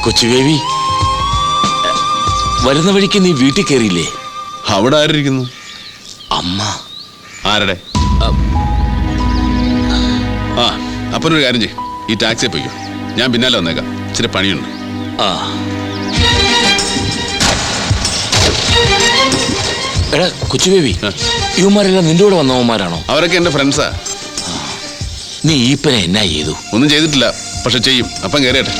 കൊച്ചുബേബി, വരുന്ന വഴിക്ക് നീ വീട്ടിൽ കയറിയില്ലേ? അവിടെ ആരിയിരിക്കുന്നു? അമ്മ. ആരുടെ? ആ, അപ്പനൊരു കാര്യം ചെയ്യും, ഈ ടാക്സിയെ പോയിക്കോ, ഞാൻ പിന്നാലെ വന്നേക്കാം, ഇച്ചിരി പണിയുണ്ട്. ആ എടാ കൊച്ചുബേബി, ഇവന്മാരെല്ലാം നിന്റെ കൂടെ വന്നവന്മാരാണോ? അവരൊക്കെ എന്റെ ഫ്രണ്ട്സാ. നീ ഈപ്പനെ എന്നാ ചെയ്തു? ഒന്നും ചെയ്തിട്ടില്ല, പക്ഷെ ചെയ്യും. അപ്പം കയറിയട്ടെ.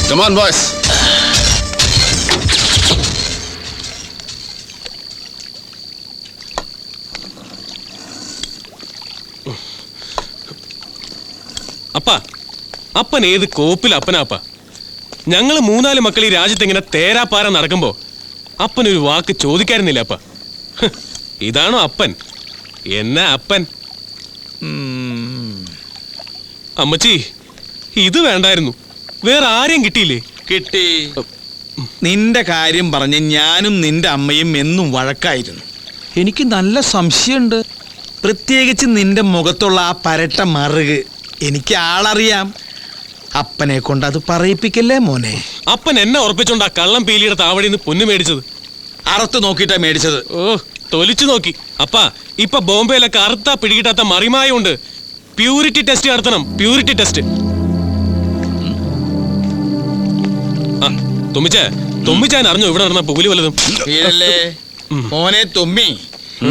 Come on, boys. അപ്പാ, അപ്പൻ ഏത് കോപ്പിൽ അപ്പനാപ്പ? ഞങ്ങള് 3-4 മക്കൾ ഈ രാജ്യത്ത് ഇങ്ങനെ തേരാപ്പാര നടക്കുമ്പോ അപ്പനൊരു വാക്ക് ചോദിക്കാറുന്നില്ല അപ്പ. ഇതാണോ അപ്പൻ? എന്നാ അപ്പൻ? അമ്മച്ചി, ഇത് വേണ്ടായിരുന്നു. വേറെ ആരെയും കിട്ടിയില്ലേ? കിട്ടി. നിന്റെ കാര്യം പറഞ്ഞ് ഞാനും നിന്റെ അമ്മയും എന്നും വഴക്കായിരുന്നു. എനിക്ക് നല്ല സംശയമുണ്ട്, പ്രത്യേകിച്ച് നിന്റെ മുഖത്തുള്ള ആ പരട്ട മറുക്. എനിക്ക് ആളറിയാം. അപ്പനെ കൊണ്ട് അത് പറയിപ്പിക്കല്ലേ മോനെ. അപ്പൻ എന്നെ ഉറപ്പിച്ചോണ്ടാ കള്ളം പീലിയുടെ താവടിന്ന് പൊന്നു മേടിച്ചത്. അറുത്ത് നോക്കിയിട്ടാ മേടിച്ചത്. ഓ, തൊലിച്ചു നോക്കി. അപ്പാ, ഇപ്പൊ ബോംബെയിലൊക്കെ അറുത്താ പിടികിട്ടാത്ത മറിമായുണ്ട്. പ്യൂരിറ്റി ടെസ്റ്റ് നടത്തണം, പ്യൂരിറ്റി ടെസ്റ്റ്. തുമ്മിച്ചാൻ അറിഞ്ഞോ ഇവിടെ നടന്ന പുലി വല്ലതും? മോനെ തുമ്മി,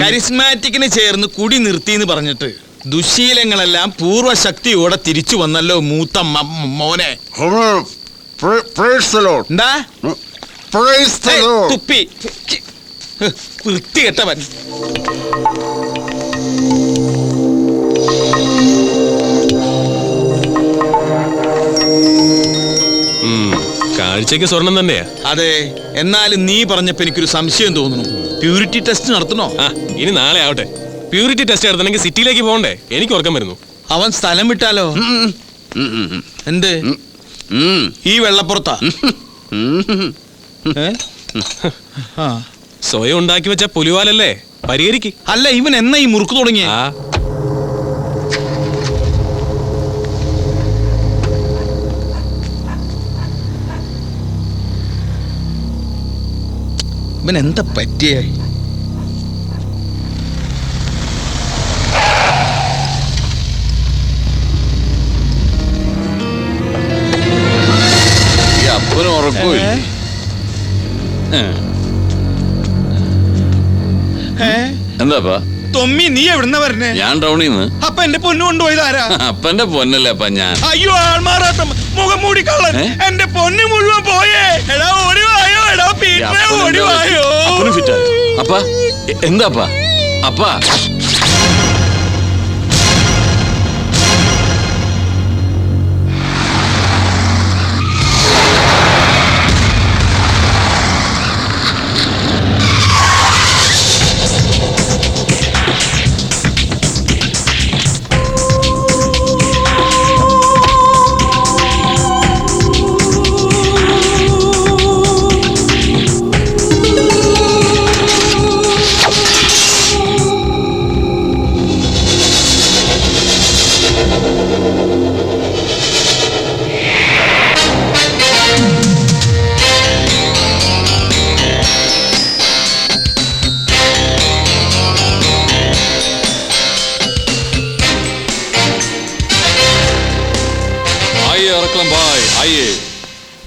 കരിസ്മാറ്റിക്കിന് ചേർന്ന് കുടി നിർത്തിന്ന് പറഞ്ഞിട്ട് ദുശീലങ്ങളെല്ലാം പൂർവശക്തിയോടെ തിരിച്ചു വന്നല്ലോ മൂത്ത മോനെ. എന്താ തുപ്പി വൃത്തികെട്ടവൻ. കാഴ്ചക്ക് സ്വർണം തന്നെയാ. അതെ, എന്നാലും നീ പറഞ്ഞപ്പോ എനിക്കൊരു സംശയം തോന്നുന്നു. പ്യൂരിറ്റി ടെസ്റ്റ് നടത്തണോ? ഇനി നാളെ ആവട്ടെ. പ്യൂരിറ്റി ടെസ്റ്റ് നടത്തണമെങ്കിൽ സിറ്റിയിലേക്ക് പോകണ്ടേ? എനിക്ക് ഉറക്കം വരുന്നു. അവൻ സ്ഥലം വിട്ടാലോ? എന്ത് ഈ വെള്ളപ്പുറത്താ? സ്വയം ഉണ്ടാക്കി വെച്ച പുലിവാലല്ലേ, പരിഹരിക്ക്. അല്ല, ഇവൻ എന്നാ ഈ മുറുക്ക് തുടങ്ങിയ? ഇവൻ എന്താ പറ്റിയ? അപ്പനും ഉറപ്പില്ല. എന്താപ്പാ തൊമ്മി, നീ എവിടുന്ന പറഞ്ഞേ? ഞാൻ ടൗണിൽ നിന്ന്. അപ്പൊ എന്റെ പൊന്നു കൊണ്ടുപോയതാരാ? അപ്പന്റെ പൊന്നല്ലേ അപ്പ ഞാൻ. അയ്യോ, ആൾമാറാത്ത മുഖം മൂടി കള്ളൻ. എന്റെ പൊന്നു മുഴുവൻ പോയേ. എടാ ഓടിവായോ, എടാ പീറ്ററെ ഓടിവായോ. അപ്പ എന്താപ്പാ? അപ്പ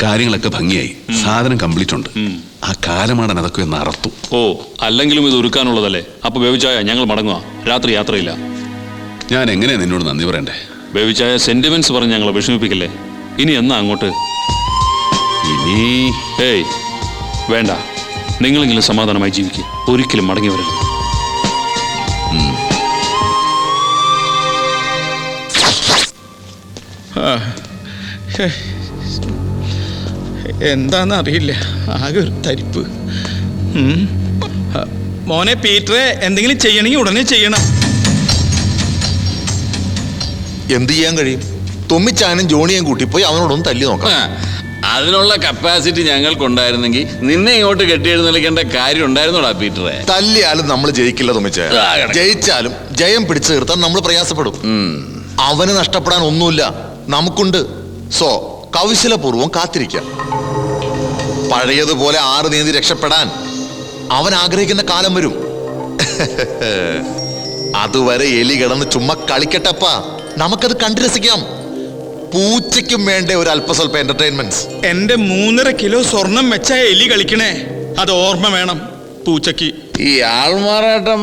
കാര്യങ്ങളൊക്കെ ഭംഗിയായി, സാധനം കംപ്ലീറ്റ് ഉണ്ട്. ആ കാലമാടൻ അതൊക്കെ ഒന്ന് അറത്തു. ഓ, അല്ലെങ്കിലും ഇത് ഒരുക്കാനുള്ളതല്ലേ. അപ്പൊ ബേബിച്ചായ ഞങ്ങൾ മടങ്ങുക, രാത്രി യാത്രയില്ല. ഞാൻ എങ്ങനെയാ നിന്നോട് നന്ദി പറയണ്ടേ? ബേബിച്ചായ സെന്റിമെന്റ്സ് പറഞ്ഞ് ഞങ്ങളെ വിഷമിപ്പിക്കല്ലേ. ഇനി എന്നാ അങ്ങോട്ട്? ഇനി ഏയ് വേണ്ട, നിങ്ങളെങ്കിലും സമാധാനമായി ജീവിക്കുക, ഒരിക്കലും മടങ്ങി വരരുത്. എന്താന്നറിയില്ല, ആകെ ഒരു തരിപ്പ്. മോനെ പീറ്ററെ, എന്തെങ്കിലും ചെയ്യണമെങ്കിൽ ഉടനെ ചെയ്യണം. എന്ത് ചെയ്യാൻ കഴിയും? തുമ്മിച്ചാനും ജോണിയും കൂട്ടിപ്പോയി അവനോടൊന്ന് തല്ലി നോക്കാം. അതിനുള്ള കപ്പാസിറ്റി ഞങ്ങൾക്കുണ്ടായിരുന്നെങ്കിൽ നിന്നെ ഇങ്ങോട്ട് കെട്ടിയെഴുന്നള്ളിക്കേണ്ട കാര്യം ഉണ്ടായിരുന്നോടാ പീറ്ററെ? തല്ലിയാലും നമ്മൾ ജയിക്കില്ല തുമ്മിച്ച. ജയിച്ചാലും ജയം പിടിച്ചു നിർത്താൻ നമ്മൾ പ്രയാസപ്പെടും. അവന് നഷ്ടപ്പെടാൻ ഒന്നുമില്ല, നമുക്കുണ്ട്. സോ കൗശലപൂർവം കാത്തിരിക്കാം. പഴയതുപോലെ ആറ് നീന്തി രക്ഷപ്പെടാൻ അവൻ ആഗ്രഹിക്കുന്ന കാലം വരും. അതുവരെ എലി കിടന്ന് ചുമ്മാ കളിക്കട്ടപ്പാ, നമുക്കത് കണ്ടു രസിക്കാം. പൂച്ചയ്ക്കും വേണ്ടേ ഒരു അല്പസ്വല്പ എന്റർടൈൻമെന്റ്സ്. എന്റെ 3.5 കിലോ സ്വർണം വെച്ച എലി കളിക്കണേ, അത് ഓർമ്മ വേണം പൂച്ചയ്ക്ക്. ഈ ആൾമാറാട്ടം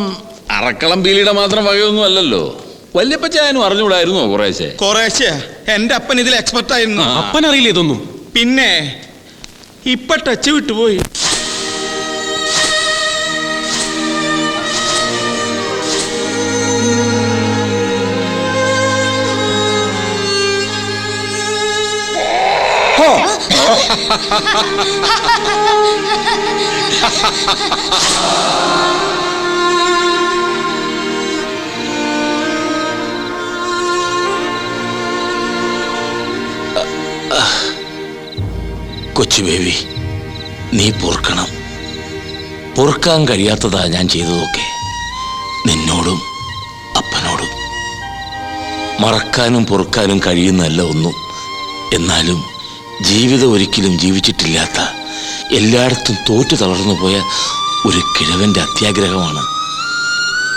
അറക്കളം പീലിയുടെ മാത്രം വകയൊന്നും അല്ലല്ലോ. വല്യപ്പച്ചായനും അറിഞ്ഞുകൂടായിരുന്നോ കുറേശ്ശെ? കുറേശ്ശെ. എന്റെ അപ്പൻ ഇതിൽ എക്സ്പെർട്ട് ആയിരുന്നു. അപ്പനറിയില്ല ഇതൊന്നും. പിന്നെ ഇപ്പൊ ടച്ച് വിട്ടുപോയി. കൊച്ചു ബേബി, നീ പൊറുക്കണം. പൊറുക്കാൻ കഴിയാത്തതാ ഞാൻ ചെയ്തതൊക്കെ, നിന്നോടും അപ്പനോടും. മറക്കാനും പൊറുക്കാനും കഴിയുന്നല്ല ഒന്നും. എന്നാലും ജീവിതം ഒരിക്കലും ജീവിച്ചിട്ടില്ലാത്ത, എല്ലായിടത്തും തോറ്റു തളർന്നു പോയ ഒരു കിഴവന്റെ അത്യാഗ്രഹമാണ്.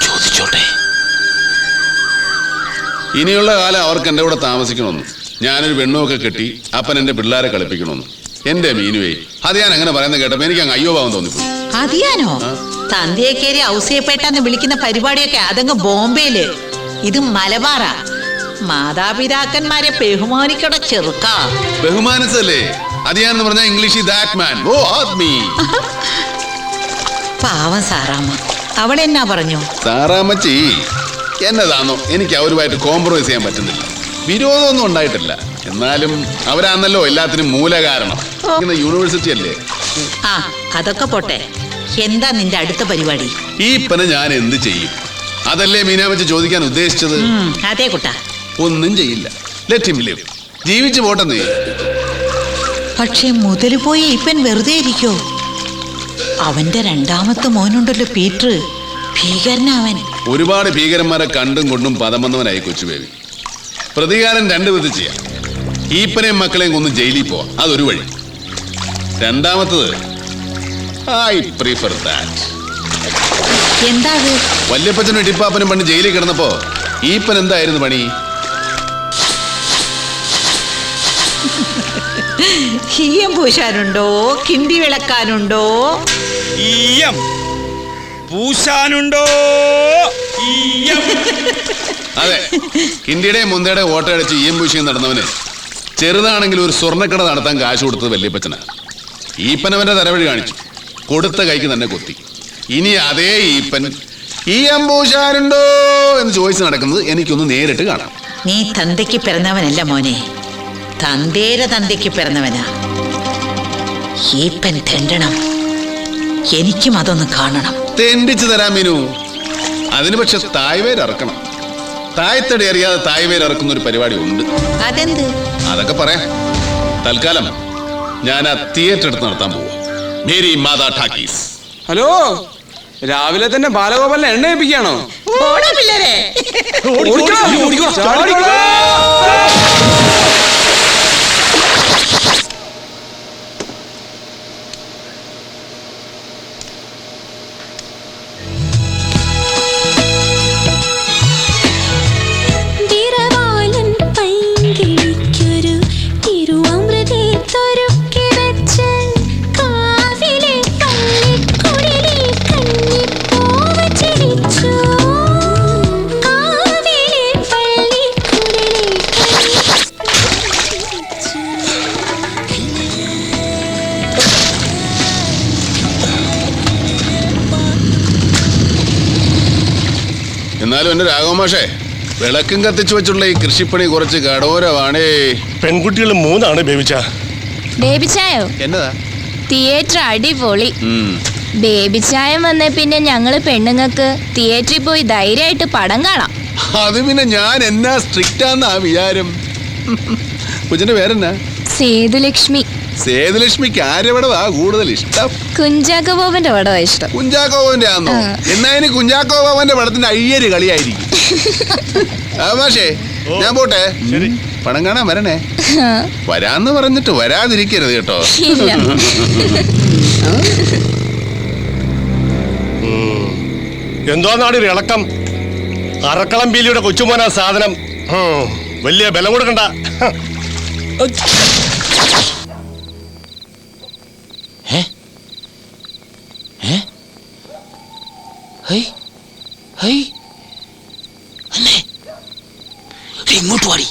ചോദിച്ചോട്ടെ. ഇനിയുള്ള കാലം അവർക്ക് എൻ്റെ കൂടെ താമസിക്കണമെന്ന്, ഞാനൊരു പെണ്ണുമൊക്കെ കെട്ടി അപ്പൻ എൻ്റെ പിള്ളേരെ കളിപ്പിക്കണമെന്ന്. എന്റെ മീനുവേ, അത് ഞാൻ അങ്ങനെ പറയുന്നത് കേട്ടപ്പോ എനിക്ക് അങ്ങ് അയ്യോ ഭാവം തോന്നിപ്പോയി. അതിയാനോ? തന്തേക്കേരി ഔസേപ്പേട്ടെന്ന് വിളിക്കുന്ന പരിപാടിയൊക്കെ അതങ്ങ് ബോംബെയില്, ഇത് മലബാറാ. മാതാപിതാക്കന്മാരെ ബഹുമാനിക്കട ചെറുക്ക. ബഹുമാനിച്ചല്ലേ അതിയാന്ന് പറഞ്ഞ ഇംഗ്ലീഷിൽ ദാറ്റ് മാൻ, ഓ ആദ്മി. പാവം സാറാമ്മ, അവളെന്നാ പറഞ്ഞു? സാറാമ്മച്ചി എന്നതാണോ, എനിക്ക് അവരുമായിട്ട് കോംപ്രമൈസ് ചെയ്യാൻ പറ്റുന്നില്ല. വിരോധമൊന്നും ഉണ്ടായിട്ടില്ല, എന്നാലും അവരാണല്ലോ എല്ലാത്തിനും മൂല കാരണം. യൂണിവേഴ്സിറ്റി അല്ലേ. ആ, അതൊക്കെ പോട്ടെ. എന്താ നിന്റെ അടുത്ത പരിപാടി? ഈ പന ഞാൻ എന്ത് ചെയ്യും, അതല്ലേ മീനാമച്ചി ചോദിക്കാൻ ഉദ്ദേശിച്ചത്. അതെ കുട്ടാ. ഒന്നും ചെയ്യില്ല, ലെറ്റ് ഹിം ലിവ്. ജീവിച്ചു പോട്ടെന്നേ. പക്ഷെ മുതല് പോയി ഇപ്പൻ വെറുതെ ഇരിക്കോ? അവന്റെ രണ്ടാമത്തെ മോനുണ്ടല്ലോ പീറ്റർ, ഭീകരനവൻ. ഒരുപാട് ഭീകരന്മാരെ കണ്ടും കൊണ്ടും പദം വന്നവനായി കൊച്ചു ബേബി. പ്രതികാരം രണ്ട് വിധം ചെയ്യാം. ഈപ്പനെയും മക്കളെയും കൊന്ന് ജയിലിൽ പോവാം, അതൊരു വഴി. രണ്ടാമത്തത് ഐ പ്രിഫർ ദാറ്റ്. എന്താ അത്? വല്യപ്പച്ചനും ഇടിപ്പാപ്പനും പണ്ട് ജയിലിൽ കിടന്നപ്പോ ഈപ്പൻ എന്തായിരുന്നു പണി? ഈയം പൂശാനുണ്ടോ, കിണ്ടി വിളക്കാനുണ്ടോ? ഈയം പൂശാനുണ്ടോ? ഈയം. അതെ, കിണ്ടിയുടെയും മുന്തയുടെയും ഓട്ട അടിച്ച് ഈയം പൂശിയും നടന്നവന് ചെറുതാണെങ്കിൽ ഒരു സ്വർണ്ണക്കട നടത്താൻ കാശ് കൊടുത്തത് വല്യപ്പച്ചനാ. ഈപ്പനവന്റെ തലവഴി കാണിച്ചു, കൊടുത്ത കൈക്ക് തന്നെ കൊത്തി. ഇനി അതേ ഈപ്പൻ ഈയം പൂശാനുണ്ടോ എന്ന് ചോദിച്ച് നടക്കുന്നത് എനിക്കൊന്ന് നേരിട്ട് കാണാം. നീ തന്തയ്ക്ക് പിറന്നവനല്ല മോനെ, തന്തേരെ തന്തയ്ക്ക് പിറന്നവനാ. ഈപ്പൻ തെണ്ടണം, എനിക്കും അതൊന്ന് കാണണം. തെണ്ടിച്ചു തരാം മീനു. അതിന് പക്ഷെ തായ്വേര് ഇറക്കണം. തായ്തടി അറിയാതെ തായ്വേര് ഇറക്കുന്ന ഒരു പരിപാടി ഉണ്ട്. അതെന്ത്? അതൊക്കെ പറയാം. തൽക്കാലം ഞാൻ ആ തിയേറ്റർ എടുത്ത് നടത്താൻ പോവാ, മേരി മാതാ ടാക്കീസ്. ഹലോ, രാവിലെ തന്നെ ബാലഗോപാലിനെ എണ്ണ ഏൽപ്പിക്കുകയാണോ? എന്നാലും എന്റെ രാഘവമാഷേ, വിളക്കും കത്തിച്ചു വെച്ചുള്ള ഈ കൃഷിപ്പണി കുറച്ച് കടോരമാണേ. പെൺകുട്ടികൾ 3 ബേബിച്ച. ബേബിച്ചായോ? എന്നതാ? തിയേറ്റർ അടിപൊളി. ബേബിച്ചായം വന്നേ പിന്നെ ഞങ്ങള് പെണ്ണുങ്ങൾക്ക് തിയേറ്ററിൽ പോയി ധൈര്യമായിട്ട് പടം കാണാം. അത് പിന്നെ ഞാൻ എന്നാ സ്ട്രിക്റ്റ് ആന്നാ വിചാരം. കൊച്ചിന്റെ പേരെന്നാ? സേതുലക്ഷ്മി. സേതുലക്ഷ്മിക്ക് ആരുടെ പടവാ കൂടുതൽ ഇഷ്ടം? കുഞ്ചാക്കോ ബോബന്റെ പടവാ ഇഷ്ടം. കുഞ്ചാക്കോ ബോബന്റെ ആണോ? എന്നാ ഇനി കുഞ്ചാക്കോ ബോബന്റെ പടത്തിന്റെ അയ്യര് കളിയായിരിക്കും. പക്ഷേ ഞാൻ പോട്ടെ. ശരി. പണം കാണാൻ വരണേ. വരാന്ന് പറഞ്ഞിട്ട് വരാതിരിക്കരുത് കേട്ടോ. ഇല്ല. എന്തോന്നാണ് ഒരു ഇളക്കം? അറക്കളം പീലിയുടെ കൊച്ചുമോനാ സാധനം. വലിയ ബലം കൊടുക്കണ്ട. ഏ ഏ ഹൈ ഹൈ അമ്മേ ഇങ്ങോട്ട് വാടി.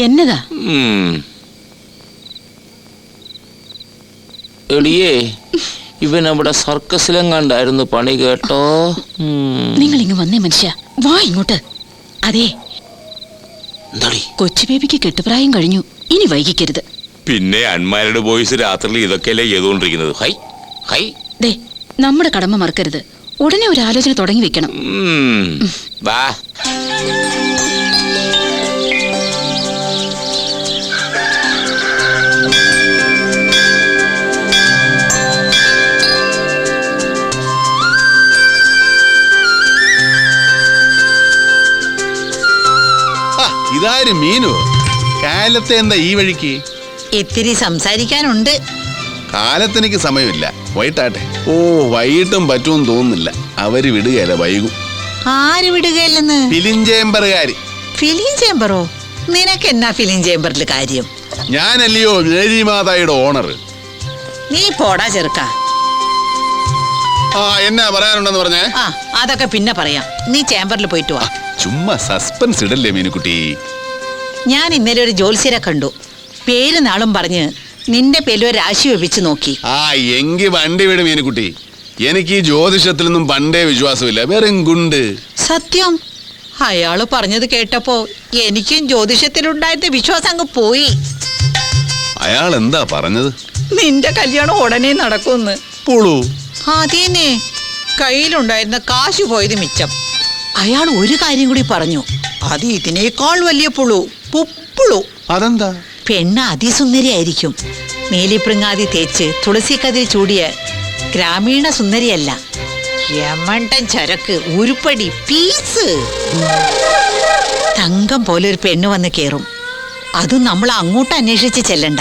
എന്നതാ? എളിയേ ഇവൻ അവിടെ സർക്കസിലെങ്ങാണ്ടായിരുന്നു പണി കേട്ടോ. നിങ്ങൾ ഇങ്ങ് വന്നേ മനുഷ്യ, വാ ഇങ്ങോട്ട്. അതെ, കൊച്ചു ബേബിക്ക് കെട്ടുപ്രായം കഴിഞ്ഞു, ഇനി വൈകിക്കരുത്. പിന്നെ അൺമാരിഡ് ബോയ്സ് രാത്രിയിൽ ഇതൊക്കെയല്ലേ ചെയ്തുകൊണ്ടിരിക്കുന്നത്. ഹൈ ഹൈ ദേ, നമ്മുടെ കടമ മറക്കരുത്. ഉടനെ ഒരു ആലോചന തുടങ്ങി വെക്കണം. വാ. ഇതാരും മീനു കാലത്തെ എന്താ ഈ വഴിക്ക്? ഇത്തിരി സംസാരിക്കാനുണ്ട്. കാലത്തെനിക്ക് സമയമില്ല, വൈകിട്ടാട്ടെ. ഓ, വൈകിട്ടും പറ്റുമെന്ന് തോന്നുന്നില്ല. അവര് വിടുകയല്ല, വൈകും. ആര് വിടുകയല്ലെന്ന്? ഫിലിം ചേംബറുകാര്. ഫിലിം ചേംബറോ? നിനക്ക് എന്നാ ഫിലിം ചേംബറിൽ കാര്യം? ഞാനല്ലയോ മേരി മാതായുടെ ഓണർ. നീ പോടാ ചെറുക്ക. ആ, എന്നാ പറയാനുണ്ടെന്ന് പറഞ്ഞേ? ആ, അതൊക്കെ പിന്നെ പറയാം. നീ ചേംബറിൽ പോയിട്ട് വാ. ചുമ്മാ സസ്പെൻസ് ഇടല്ലേ മീനുക്കുട്ടി. ഞാൻ ഇന്നലെ ഒരു ജോത്സ്യരെ കണ്ടു. പേര് നാളും പറഞ്ഞ് നിന്റെ പേരിൽ ഒരു രാശി വെപ്പിച്ച് നോക്കി. ആ, എങ്കി വണ്ടി വിട് മീനുക്കുട്ടി. എനിക്ക് ഈ ജ്യോതിഷത്തിലൊന്നും പണ്ടേ വിശ്വാസമില്ല, വെറും ഗുണ്ട്. സത്യം, അയാള് പറഞ്ഞത് കേട്ടപ്പോ എനിക്കും ജ്യോതിഷത്തിലുണ്ടായിരുന്ന വിശ്വാസം അങ്ങ് പോയി. അയാൾ എന്താ പറഞ്ഞത്? നിന്റെ കല്യാണം ഉടനെ നടക്കുമെന്ന്. പുളു. അതേന്നെ, കയ്യിലുണ്ടായിരുന്ന കാശ് പോയത് മിച്ചം. അയാൾ ഒരു കാര്യം കൂടി പറഞ്ഞു, അത് ഇതിനേക്കാൾ വലിയ പുളു, പുപ്പുളു. അതെന്താ? പെണ്ണ് അതിസുന്ദരിയായിരിക്കും. നീലിപ്രിങ്ങാതി തേച്ച് തുളസി കതിരി ചൂടിയ ഗ്രാമീണ സുന്ദരിയല്ല, യമണ്ടൻ ചരക്ക്, ഉരുപ്പടി, പീസ്. തങ്കം പോലെ ഒരു പെണ്ണ് വന്ന് കേറും. അതും നമ്മൾ അങ്ങോട്ട് അന്വേഷിച്ച് ചെല്ലണ്ട.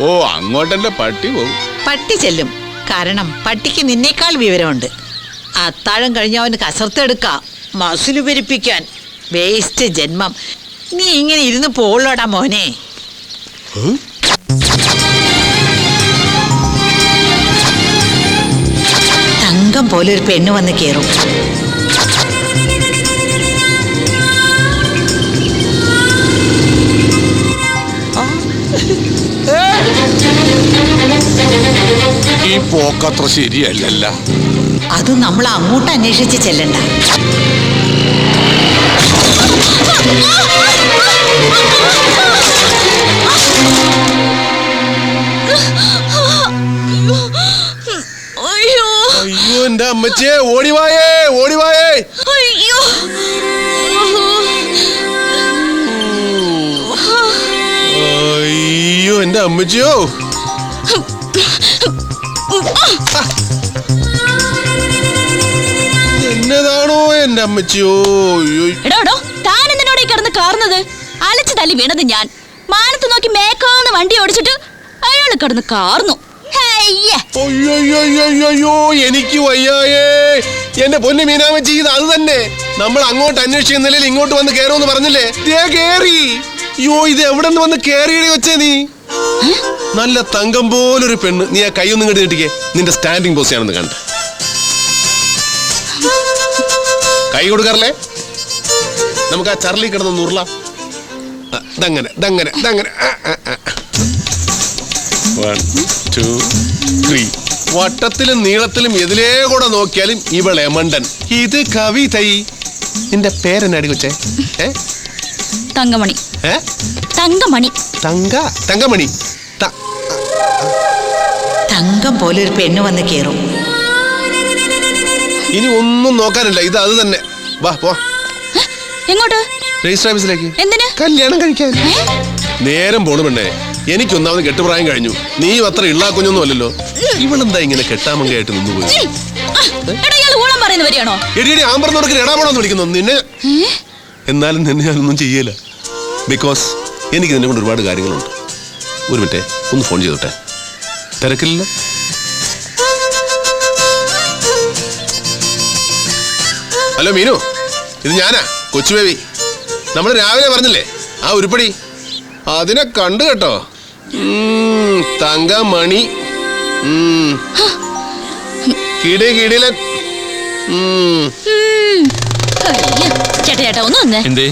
ഓ, അങ്ങോട്ടെന്റെ പട്ടി പോകും. പട്ടി ചെല്ലും, കാരണം പട്ടിക്ക് നിന്നേക്കാൾ വിവരമുണ്ട്. അത്താഴം കഴിഞ്ഞ അവന് കസർത്തെടുക്ക, മസില് പെരുപ്പിക്കാൻ. വേസ്റ്റ് ജന്മം. നീ ഇങ്ങനെ ഇരുന്ന് പോളോടാ മോനെ. തങ്കം പോലെ ഒരു പെണ്ണ് വന്ന് കേറും. ഈ പോക്കത്ര ശരിയല്ലല്ല. അത് നമ്മൾ അങ്ങോട്ട് അന്വേഷിച്ച് ചെല്ലണ്ട. അയ്യോ, എന്റെ അമ്മച്ചിയെ, ഓടിവായേ, ഓടിവായേ. അയ്യോ, അയ്യോ, എന്റെ അമ്മച്ചിയോ. എന്നതാണോ എന്റെ അമ്മച്ചിയോ. എടോ, താൻ എന്തിനോട് കിടന്ന് കാർന്നത്? അലച്ചു തല്ലി വീണത് ഞാൻ. മാനത്ത് നോക്കി മേക്കാന്ന് വണ്ടി ഓടിച്ചിട്ട് അയാള് കിടന്ന് കാർന്നു. അയ്യോ, എനിക്ക് വയ്യായേ. എന്റെ പൊന്നു മീനാമച്ചി, ഇത് അത് തന്നെ. നമ്മൾ അങ്ങോട്ട് അന്വേഷിക്കുന്നില്ല, ഇങ്ങോട്ട് വന്ന് കേറുമെന്ന് പറഞ്ഞില്ലേ? കേറി. അയ്യോ, ഇത് എവിടെ നിന്ന് വന്ന് കേറിയടി വെച്ചേ നീ? നല്ല തങ്കം പോലൊരു പെണ്ണ്. നീ ആ കൈയൊന്നും ഇങ്ങോട്ട് നീട്ടിക്കേ. നിന്റെ സ്റ്റാൻഡിങ് പോസ്റ്റ് ആണെന്ന് കണ്ട. കൈ കൊടുക്കാറില്ലേ? നമുക്ക് ആ ചർലി കിടന്ന് ഉരുളാം. ദങ്ങനെ ദങ്ങനെ ദങ്ങനെ. 1 2 3. വട്ടത്തിലും നീളത്തിലും എതിലേ കൂടെ നോക്കിയാലും ഇവളെ മണ്ടൻ. ഇത് കവിതൈ. നിന്റെ പേരെന്നാടി കൊച്ചേ? തങ്കമണി. തങ്കമണി. തങ്കമണി. തങ്കം പോലെ ഒരു പെണ്ണ് വന്ന് കേറും. ഇനി ഒന്നും നോക്കാനില്ല, ഇത് അത് തന്നെ. വാ, പോ. എങ്ങോട്ട്? രജിസ്റ്റർ ഓഫീസിലേക്ക്. എന്തിന്? കല്യാണം കഴിക്കാൻ. നേരം പോണു പെണ്ണേ. എനിക്കൊന്നാമത് കെട്ടുപ്രായം കഴിഞ്ഞു. നീ അത്ര ഇള്ളാ കുഞ്ഞൊന്നും അല്ലല്ലോ. ഇവളെന്താ ഇങ്ങനെ കെട്ടാമങ്കയായിട്ട് നിന്നുപോയി? പറയുന്നവരെയാണോ? എടി ആമ്പറന്നോടൊക്കെ ഇടാപോണെന്ന് വിളിക്കുന്നു നിന്നെ. എന്നാലും നിന്നെ ഞാനൊന്നും ചെയ്യല. ബിക്കോസ് എനിക്ക് നിന്നെ കൊണ്ട് ഒരുപാട് കാര്യങ്ങളുണ്ട്. ഒരു മിനിറ്റ്, ഒന്ന് ഫോൺ ചെയ്തോട്ടെ. തിരക്കില്ല? ഹലോ മീനു, ഇത് ഞാനാ, കൊച്ചു ബേബി. നമ്മൾ രാവിലെ പറഞ്ഞില്ലേ ആ ഉരുപ്പടി, അതിനെ കണ്ടു കേട്ടോ. തങ്കമണി, കിടില. ചേട്ടാ ഒന്ന് വന്നേ. എന്തേ?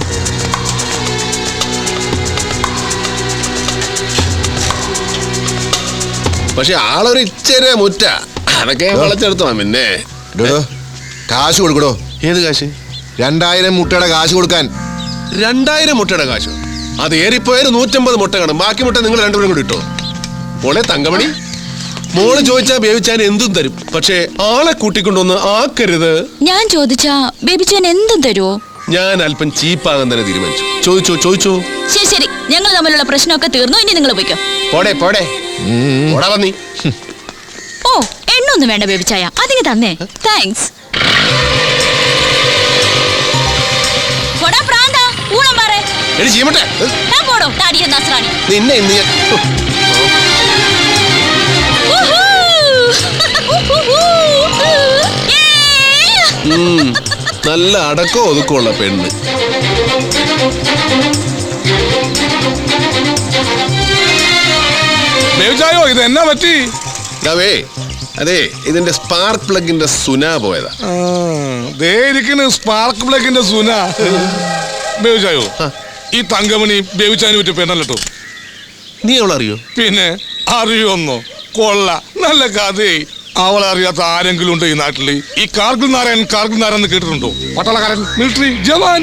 പക്ഷെ ആളൊരു ഇച്ചിരി മുറ്റ, അതൊക്കെ വളച്ചെടുത്തോ. പിന്നെ കാശ് കൊടുക്കടോ. ഏത് കാശ്? 2000 മുട്ടയുടെ കാശ് കൊടുക്കാൻ. 2000 മുട്ടയുടെ കാശ്? അത് ഏറിപ്പോയാൽ 150 മുട്ട കാണും. ബാക്കി മുട്ട നിങ്ങൾ രണ്ടുപേരും കൂടി ഇട്ടോ. മോളെ തങ്കമണി, മോള് ചോദിച്ചാ ബേബിച്ചാൻ എന്തും തരും. പക്ഷേ ആളെ കൂട്ടിക്കൊണ്ടൊന്ന് ആക്കരുത്. ഞാൻ ചോദിച്ചാ ബേബിച്ചാൻ എന്തും തരുമോ? ഞാൻ അല്പം ചീപ്പാകാൻ തന്നെ തീരുമാനിച്ചു. ചോദിച്ചോ. ശരി ശരി, ഞങ്ങൾ തമ്മിലുള്ള പ്രശ്നമൊക്കെ തീർന്നു. ഇനി നിങ്ങൾ പോയിക്കോ. പോടാ വന്നി. ഓ, എണ്ണൊന്നും വേണ്ട ബേബിച്ചായ, അതിന് തന്നേ. താങ്ക്സ്. നിന്നെ ഇന്ന് നല്ല അടക്കം ഒതുക്കമുള്ള പെണ്ണ്. ഇത് എന്നാ പറ്റി? അതെ, ഇതിന്റെ സ്പാർക്ക് പ്ലഗിന്റെ സുന പോയതാ. സ്പാർക്ക് പ്ലഗിന്റെ സുന. ബേബിച്ചായോ, ഈ തങ്കമണി ബേബിച്ചാനെ പറ്റി പെണ്ണല്ലോ. നീ അവളറിയോ? പിന്നെ അറിയോന്നോ? കൊള്ള, നല്ല കഥയായി. അവളെ അറിയാത്ത ആരെങ്കിലും ഉണ്ടോ ഈ നാട്ടില്? ഈ കാർഗിൽ നാരായൺ എന്ന് കേട്ടിട്ടുണ്ടോ? പട്ടാളക്കാരൻ, മിലിറ്ററി ജവാൻ.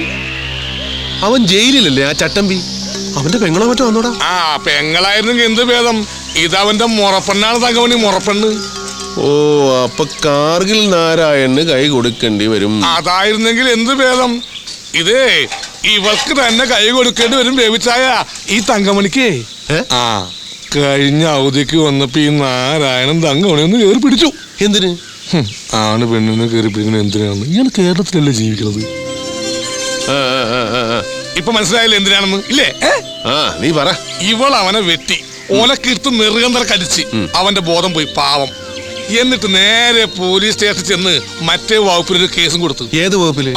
അവൻ ജയിലിലല്ലേ ആ ചട്ടമ്പി? അവന്റെ പെങ്ങളെ മറ്റോ വന്നോടാ. ആ, പെങ്ങളായിരുന്നെങ്കിൽ എന്ത് ഭേദം. ഇതവന്റെ മുറപ്പെണ്ണാണ് തങ്കമണി, മുറപ്പെണ്ണ്. ഓ, അപ്പൊ കാർഗിൽ നാരായണന് കൈ കൊടുക്കേണ്ടി വരും. അതായിരുന്നെങ്കിൽ എന്ത് ഭേദം. ഇതേ ഇവൾക്ക് തന്നെ കൈ കൊടുക്കേണ്ടി വരും ബേബിച്ചായ, ഈ തങ്കമണിക്ക്. ആ, കഴിഞ്ഞ അവധിക്ക് വന്നപ്പോ ഈ നാരായണൻ തങ്കമണി ഒന്ന് കയറി പിടിച്ചു. എന്തിന്? ആണ് പെണ്ണിനെ കയറി പിടിക്കുന്നത് എന്തിനാണെന്ന്. ഇയാൾ കേരളത്തിലല്ലേ ജീവിക്കുന്നത്. ഇപ്പൊ മനസ്സിലായില്ലേ എന്തിനാണെന്ന്? ഇല്ലേ? നീ പറ. ഇവൾ അവനെ വെട്ടി ഓലക്കിർത്ത് നെറുകന്തര കടിച്ച് അവന്റെ ബോധം പോയി, പാവം. എന്നിട്ട് നേരെ പോലീസ് സ്റ്റേഷനിൽ ചെന്ന് മറ്റേ വകുപ്പിലൊരു കേസും കൊടുത്തു. ഏത് വകുപ്പില്?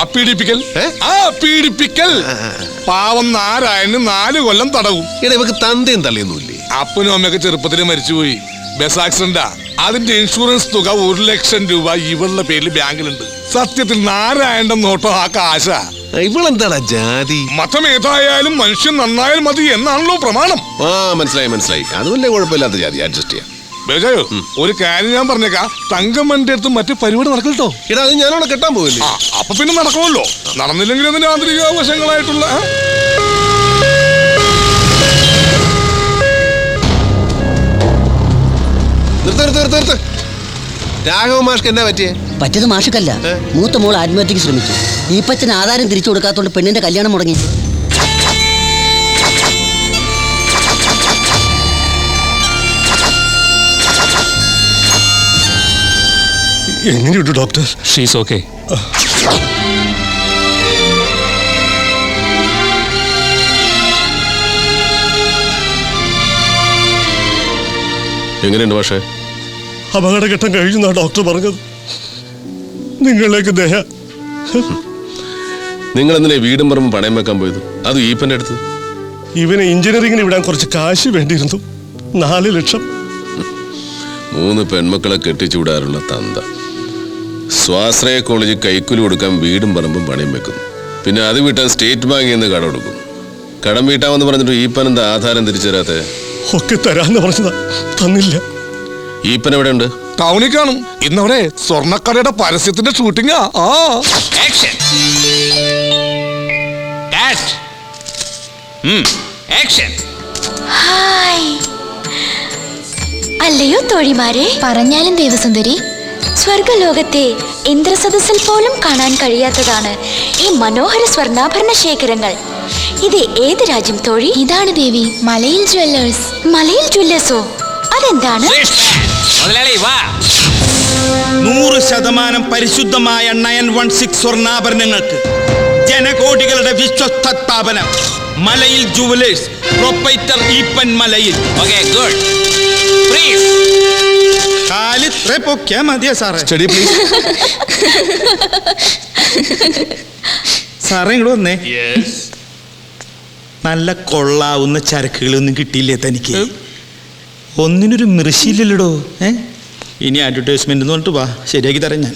പീഡിപ്പിക്കൽ. പാവം നാരായണന് 4 കൊല്ലം തടവും. ഇവക്ക് തന്തയും തള്ളിയൊന്നുമില്ലേ? അപ്പനും അമ്മയൊക്കെ ചെറുപ്പത്തിൽ മരിച്ചുപോയി. ബസ് ആക്സിഡന്റാ. അതിന്റെ ഇൻഷുറൻസ് തുക 1 ലക്ഷം രൂപ ഇവളുടെ പേരിൽ ബാങ്കിലുണ്ട്. സത്യത്തിൽ നാരായണന്റെ നോട്ടം ആ കാശ. ഇവളെന്താടാ ജാതി? മതം ഏതായാലും മനുഷ്യൻ നന്നായാൽ മതി എന്നാണല്ലോ പ്രമാണം. മനസ്സിലായി. അതുമല്ലേ കുഴപ്പമില്ലാത്ത ജാതി, അഡ്ജസ്റ്റ് ചെയ്യാം. ബേജായോ, ഒരു കാര്യം ഞാൻ പറഞ്ഞേക്കാം. തങ്കമ്മന്റെ അടുത്ത് മറ്റു പരിപാടി നടക്കട്ടോ. ഇടാ, അത് ഞാനവിടെ കെട്ടാൻ പോകില്ലേ? അപ്പൊ പിന്നെ നടക്കുമല്ലോ. നടന്നില്ലെങ്കിൽ അതിന്റെ ആന്തരിക വശങ്ങളായിട്ടുള്ള നിർത്ത്. രാഘവ മാഷ്ക്ക് എന്താ പറ്റിയത് മാഷക്കല്ല, മൂത്ത മോൾ ആത്മഹത്യക്ക് ശ്രമിച്ചു. ഈപ്പച്ചൻ ആധാരം തിരിച്ചു കൊടുക്കാത്തോണ്ട് പെണ്ണിന്റെ കല്യാണം മുടങ്ങി. എങ്ങനെയുണ്ട് ഡോക്ടർ? She's okay. എങ്ങനെയുണ്ട് പക്ഷേ? അപകടഘട്ടം കഴിഞ്ഞാ ഡോക്ടർ പറഞ്ഞത്. നിങ്ങളിലേക്ക് ദയ. നിങ്ങൾ എന്തിനാ വീടും പറമ്പും പണയം വെക്കാൻ പോയത്? അത് ഈപ്പന്റെ അടുത്ത്. ഇവനെ എഞ്ചിനീയറിംഗിന് വിടാൻ കുറച്ച് കാശ് വേണ്ടിയിരുന്നു. 4 ലക്ഷം. 3 പെൺമക്കളെ കെട്ടിച്ചു വിടാറുള്ള തന്ത സ്വാശ്രയ കോളേജിൽ കൈക്കൂലി കൊടുക്കാൻ വീടും പറമ്പും പണയം വെക്കുന്നു. പിന്നെ അത് വീട്ടാൻ സ്റ്റേറ്റ് ബാങ്കിൽ നിന്ന് കടം കൊടുക്കും. കടം വീട്ടാമെന്ന് പറഞ്ഞിട്ട് ഈപ്പൻ എന്താ ആധാരം തിരിച്ചു തരാത്തെ? ഒക്കെ തരാന്ന് പറഞ്ഞതാ, തന്നില്ല. ഈപ്പൻ എവിടെ ഉണ്ട്? ടൗണിൽ കാണും. ഇന്നവിടെ സ്വർണ്ണക്കടയുടെ പരസ്യത്തിന്റെ ഷൂട്ടിങ്ങാ. അല്ലയോ തോഴിമാരെ, പറഞ്ഞാലും ദേവസുന്ദരി, സ്വർഗലോകത്തെ ഇന്ദ്രസദസ്സിൽ പോലും കാണാൻ കഴിയാത്തതാണ് ഈ മനോഹര സ്വർണ്ണാഭരണ ശേഖരങ്ങൾ. ഇത് ഏത് രാജ്യം തോഴി? ഇതാണ് ദേവി, മലയിൽ ജ്വല്ലേഴ്സ്. മലയിൽ ജ്വല്ലേഴ്സോ? അതെന്താണ്? 100% പരിശുദ്ധമായ 916 സ്വർണ്ണാഭരണങ്ങൾക്ക് ജനകോടികളുടെ വിശ്വസ്ത സ്ഥാപനം മലയിൽ ജുവലേഴ്സ്, പ്രൊപ്പൈറ്റർ ഈപ്പൻ മലയിൽ. ഓക്കേ ഗുഡ് കാല് ഇത്ര പൊക്കിയാ മതിയാ സാറേ. Study please. സാറേ ഇങ്ങോട്ട് വന്നേ. നല്ല കൊള്ളാവുന്ന ചരക്കുകളൊന്നും കിട്ടിയില്ലേ തനിക്ക്? ഒന്നിനൊരു മൃഷിയില്ലല്ലോ. ഇനി അഡ്വർടൈസ്മെന്റ് എന്ന് പറഞ്ഞിട്ട് വാ, ശരിയാക്കി തരാം ഞാൻ.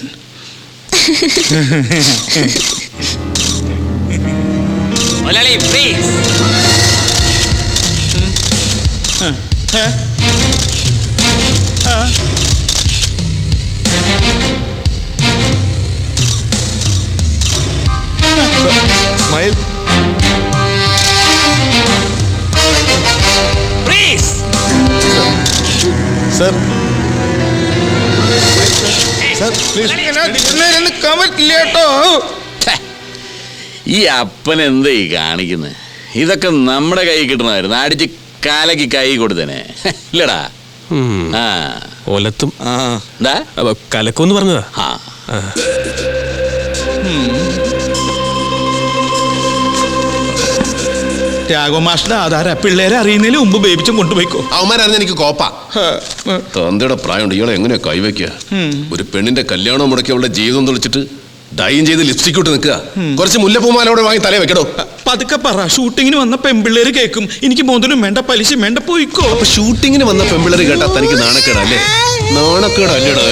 സ്മൈൽ. സർ സർ ഈ അപ്പൻ എന്താ ഈ കാണിക്കുന്നത്? ഇതൊക്കെ നമ്മുടെ കൈ കിട്ടണമായിരുന്നു. അടിച്ച് കാലക്ക് കൈ കൊടുത്തേനെ ഇല്ലടാ. ആ ഒലത്തും എന്താ കലക്കൊന്ന് പറഞ്ഞതാ. രാഘവമാഷിന്റെ ആധാര പിള്ളേരെ അറിയുന്നതിന് മുമ്പ് ബേബിച്ചും കൊണ്ടുപോയിക്കോ. അവന്മാരറിഞ്ഞ എനിക്ക് കോപ്പ. തന്തയുടെ പ്രായമുണ്ട്, ഇയാളെ എങ്ങനെയാ കൈവയ്ക്കുക? ഒരു പെണ്ണിന്റെ കല്യാണം മുടക്കി അവളുടെ ജീവിതം തെളിച്ചിട്ട് ഡൈൻ ചെയ്ത് ലിപ്സ്റ്റിക് ഇട്ട് നിൽക്കുക. കുറച്ച് മുല്ലപ്പൂമാലോടെ വാങ്ങി തലേ വെക്കടോ. പതുക്കെ പറ, ഷൂട്ടിങ്ങിന് വന്ന പെമ്പിള്ളേര് കേൾക്കും. എനിക്ക് മോതിരം വേണ്ട, പലിശ വേണ്ട, പോയിക്കോ. അപ്പൊ ഷൂട്ടിങ്ങിന് വന്ന പെമ്പിള്ളേര് കേട്ടാ തനിക്ക് നാണക്കേടല്ലേ? നാണക്കേടല്ലേടോ?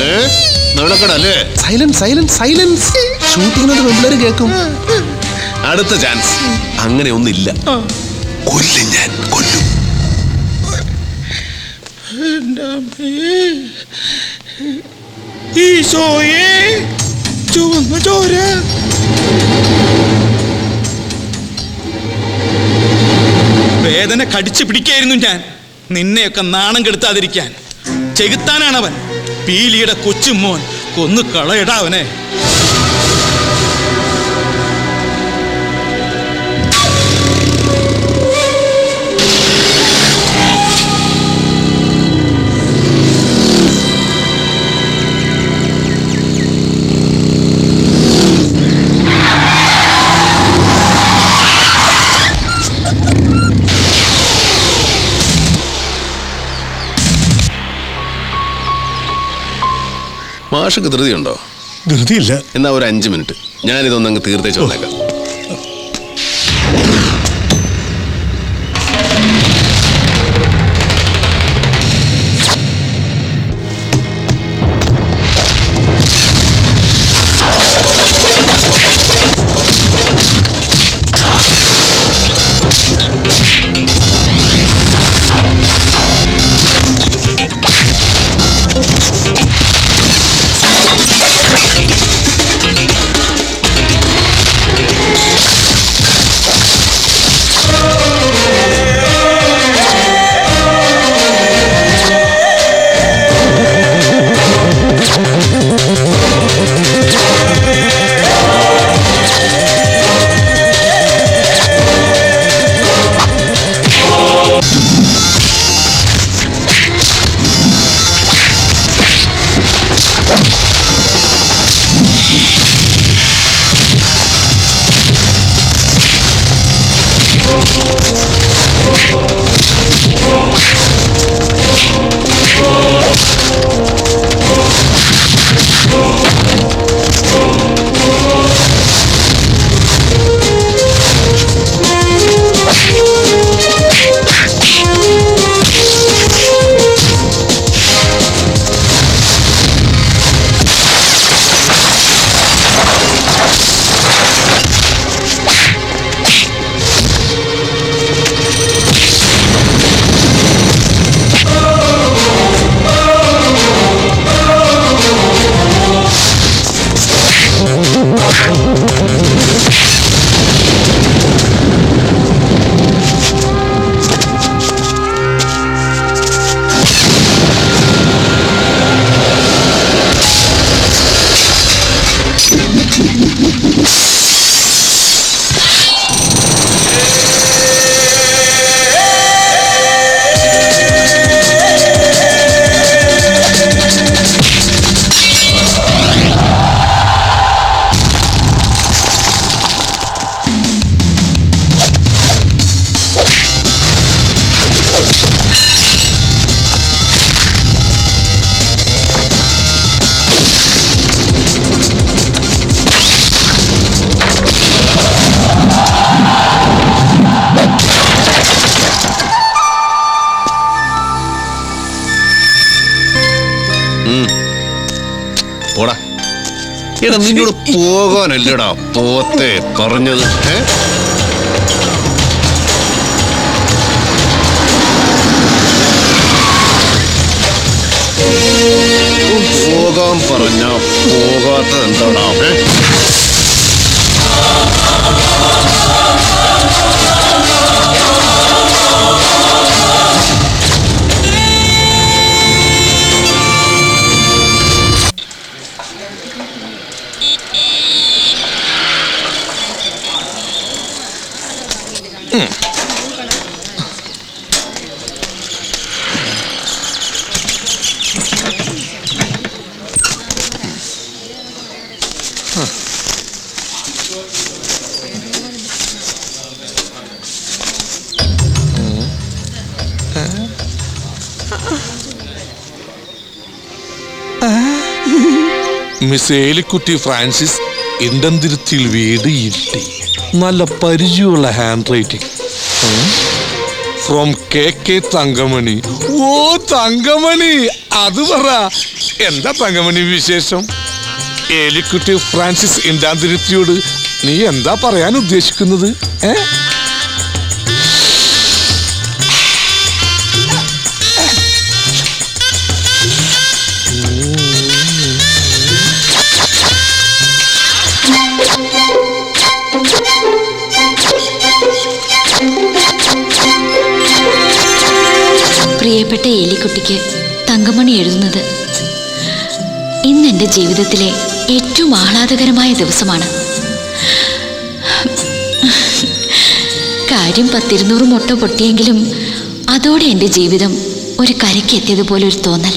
നാണക്കേടല്ലേ? Silence silence silence. ഷൂട്ടിങ്ങിനോട് പെമ്പിള്ളേര് കേൾക്കും. അടുത്ത ചാൻസ്. അങ്ങനെ ഒന്നില്ല. കൊല്ലും ഞാൻ, കൊല്ലും. ഈശോയേ, ചുവന്ന ചോര. വേദന കടിച്ചു പിടിക്കായിരുന്നു ഞാൻ, നിന്നെയൊക്കെ നാണം കെടുത്താതിരിക്കാൻ. ചെകുത്താനാണവൻ, പീലിയുടെ കൊച്ചുമോൻ. കൊന്നു കളയടാ അവനെ. മാഷക്ക് ധൃതിയുണ്ടോ? ധൃതിയില്ല. എന്നാ ഒരു 5 മിനിറ്റ് ഞാനിതൊന്നങ്ങ് തീർത്തേച്ച് വന്നേക്കാം. എടാ നിന്നോട് പോകാനല്ലടാ പോത്തെ പറഞ്ഞത്. പോകാൻ പറഞ്ഞ പോകാത്തത് എന്താടാ? മിസ് ഏലിക്കുട്ടി ഫ്രാൻസിസ് ഇണ്ടംതിരുത്തിയിൽ വീട് ഇരുട്ടി. നല്ല പരിചയമുള്ള handwriting. From K Thankamani. ഓ തങ്കമണി, അത് പറ, എന്താ തങ്കമണി വിശേഷം? ഏലിക്കുട്ടി ഫ്രാൻസിസ് ഇണ്ടാന്തിരുത്തിയോട് നീ എന്താ പറയാൻ ഉദ്ദേശിക്കുന്നത്? പ്രിയപ്പെട്ട ഏലിക്കുട്ടിക്ക് തങ്കമണി എഴുതുന്നത്. ഇന്ന് എൻ്റെ ജീവിതത്തിലെ ഏറ്റവും ആഹ്ലാദകരമായ ദിവസമാണ്. കാര്യം 10-200 മുട്ട പൊട്ടിയെങ്കിലും അതോടെ എൻ്റെ ജീവിതം ഒരു കരയ്ക്ക് എത്തിയതുപോലെ ഒരു തോന്നൽ.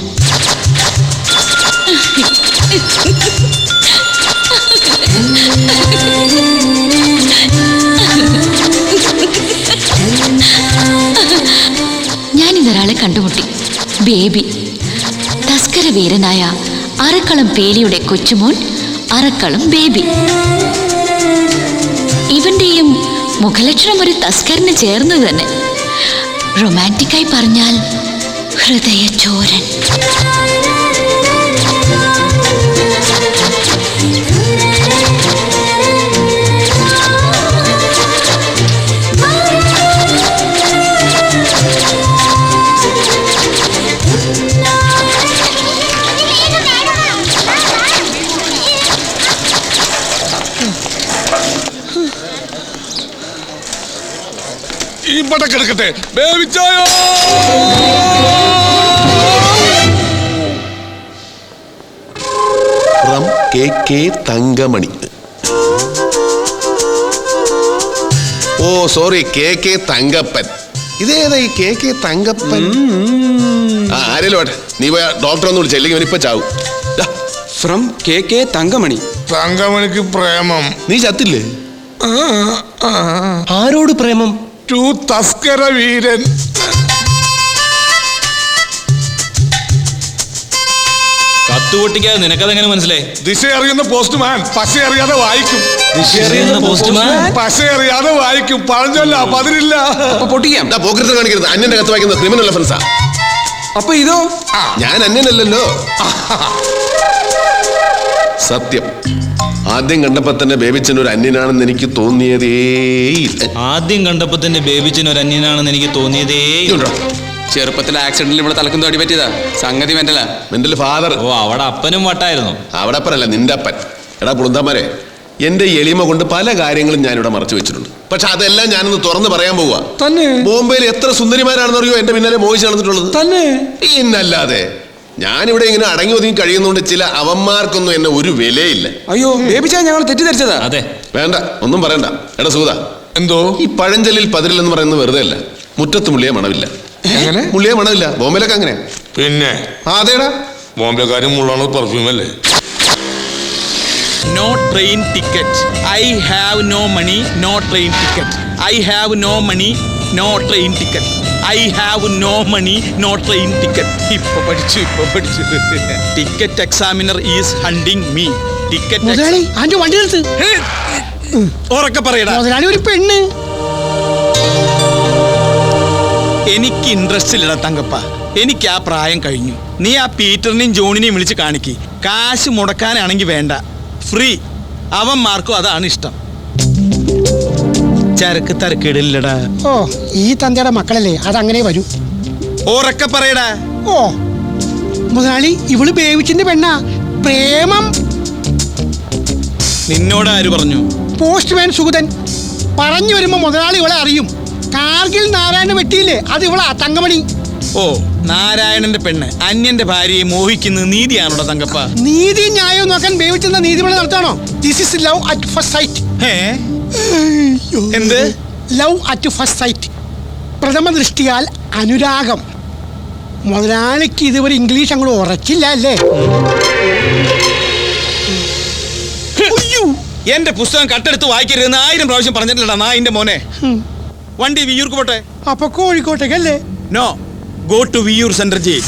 ഞാൻ ഇന്നൊരാളെ കണ്ടുമുട്ടി. ബേബി. തസ്കര വീരനായ അറക്കളം പേലിയുടെ കൊച്ചുമോൻ അറക്കളം ബേബി. ഇവന്റെയും മുഖലക്ഷണം ഒരു തസ്കറിന് ചേർന്ന് തന്നെ. റൊമാൻറ്റിക്കായി പറഞ്ഞാൽ ഹൃദയചോരൻ. ഇവിടെ കിടക്കട്ടെ. ബേബിച്ചായോ ഫ്രം കെ തങ്കമണി. ഓ സോറി, കെ തങ്കപ്പൻ. ഇതേതാ ഈ കെ തങ്കപ്പൻ? ആരേലും ആട്ടെ, നീ പോയ ഡോക്ടർ ഒന്നും വിളിച്ച, ഇല്ലെങ്കിൽ ഇപ്പൊ ചാവും. From K Thankamani. തങ്കമണിക്ക് പ്രേമം. നീ ചത്തില്ലേ? ആരോട് പ്രേമം? ടു തസ്കര വീരൻ. കത്തുപൊട്ടിക്കാതെ നിനക്കതെങ്ങനെ മനസ്സിലായി? ദിശ അറിയുന്ന പോസ്റ്റ്മാൻ പശ അറിയാതെ വായിക്കും. പശ അറിയാതെ വായിക്കും. പറഞ്ഞല്ല പതിരില്ല. പൊട്ടിക്കാം. പോക്കറ്റ് കാണിക്കരുത്. അന്യന്റെ കത്ത് വായിക്കുന്ന ക്രിമിനൽ ഒഫൻസാ. അപ്പൊ ഇതോ? ഞാൻ അന്യനല്ലല്ലോ. സത്യം, ആദ്യം കണ്ടപ്പോ തന്നെ ബേബിച്ചൻ ഒരു അന്യനാണെന്ന് എനിക്ക് തോന്നിയതേയില്ല. ആദ്യം കണ്ടപ്പോ തന്നെ ബേബിച്ചൻ ഒരു അന്യനാണെന്ന് എനിക്ക് തോന്നിയതേ. ചെറുപ്പത്തിൽ ആക്സിഡന്റിൽ ഇവിടെ തലക്കും തോടി പറ്റിയതാ. സംഗതി മെന്റലാ. Mental father. ഓ, അവിടെ അപ്പനും വട്ടായിരുന്നു. അവിടെ അപ്പനല്ല, നിന്റെ അപ്പൻ. എടാ പുളുന്താമാരെ, എന്റെ എളിമ കൊണ്ട് പല കാര്യങ്ങളും ഞാനിവിടെ മറച്ചു വെച്ചിട്ടുണ്ട്. പക്ഷെ അതെല്ലാം ഞാനൊന്ന് തുറന്ന് പറയാൻ പോവാ. തന്നെ ബോംബെയിൽ എത്ര സുന്ദരിമാരാണെന്നറിയോ എന്റെ പിന്നാലെ മോഹിച്ച് നടന്നിട്ടുള്ളത്? തന്നെ. ഇന്നല്ലാതെ ഞാനിവിടെ ഇങ്ങനെ അടങ്ങി ഒതുങ്ങി കഴിയുന്നോണ്ട് ചില അവന്മാർക്കൊന്നും എന്നെ ഒരു വിലയില്ല. അയ്യോ ബേബിച്ചാ, ഞങ്ങൾ തെറ്റിദ്ധരിച്ചതാ. അതെ. വേണ്ട, ഒന്നും പറയണ്ട. എടാ സൂത, എന്തോ ഈ പഴഞ്ചൊല്ലിൽ പതിരില്ലെന്ന് പറയുന്നത് വെറുതെ അല്ല. മുറ്റത്ത് മുള്ളിയെ മണമില്ല. എങ്ങനെ? മുള്ളിയെ മണമില്ല. ബോംബെയിലൊക്കെ അങ്ങനെ. പിന്നെ അതേടാ, ബോംബെക്കാരും മുള്ളാണ് പെർഫ്യൂം അല്ലേ? No train ticket. I have no money. No train ticket. I have no money. No train ticket. I have no money. No train ticket. ഇപ്പൊ പഠിച്ചു. Ticket examiner is hunting me. Ticket വണ്ടി നിർത്ത്. ഉറക്കെ പറയടാ. ഒരു പെണ്ണ്. എനിക്ക് ഇൻട്രസ്റ്റ് ഇല്ലടാ തങ്കപ്പ. എനിക്ക് ആ പ്രായം കഴിഞ്ഞു. നീ ആ പീറ്ററിനെയും ജോണിനെയും വിളിച്ച് കാണിക്ക്. കാശ് മുടക്കാനാണെങ്കിൽ വേണ്ട, ഫ്രീ. അവന്മാർക്കും അതാണ് ഇഷ്ടം. ചരക്ക് തരക്കേടില്ലടാ. ഓ ഈ തന്തയുടെ മക്കളല്ലേ, അതങ്ങനെ വരൂ. ഓറക്കെ പറയടാ. ഓ മുതലാളി, ഇവള് ബേവിച്ചിന്റെ പെണ്ണാ. പ്രേമം. നിന്നോട് ആര് പറഞ്ഞു? പോസ്റ്റ്മാൻ സുഗതൻ പറഞ്ഞു വരുമ്പോ മുതലാളി ഇവളെ അറിയും. കാർഗിൽ നാരായണ വെട്ടിയില്ലേ, അത് ഇവളാ തങ്കമണി. ഓ, നാരായണന്റെ പെണ്ണ് അന്യന്റെ ഭാര്യയെ മോഹിക്കുന്നത് നീതിയാണോടാ തങ്കപ്പ? നീതി ന്യായം നോക്കാൻ ബേവിച്ചെന്ന നീതിപണി നടത്താണോ? This is love at first sight. എന്ത് ലവ് അറ്റ് ഫസ്റ്റ് സൈറ്റ്? പ്രഥമ ദൃഷ്ടിയാൽ അനുരാഗം. മുതലാളിക്ക് ഇതുവരെ ഇംഗ്ലീഷ് അങ്ങോട്ട് ഉറച്ചില്ല അല്ലേ? എന്റെ പുസ്തകം കട്ടെടുത്ത് വായിക്കരുതെന്ന് 1000 പ്രാവശ്യം പറഞ്ഞിട്ടില്ലടാ നായിന്റെ മോനെ. വണ്ടി വിയൂർക്ക് പോട്ടെ. അപ്പൊ കോഴിക്കോട്ടേക്കല്ലേ? No, go to Viyyur central jail.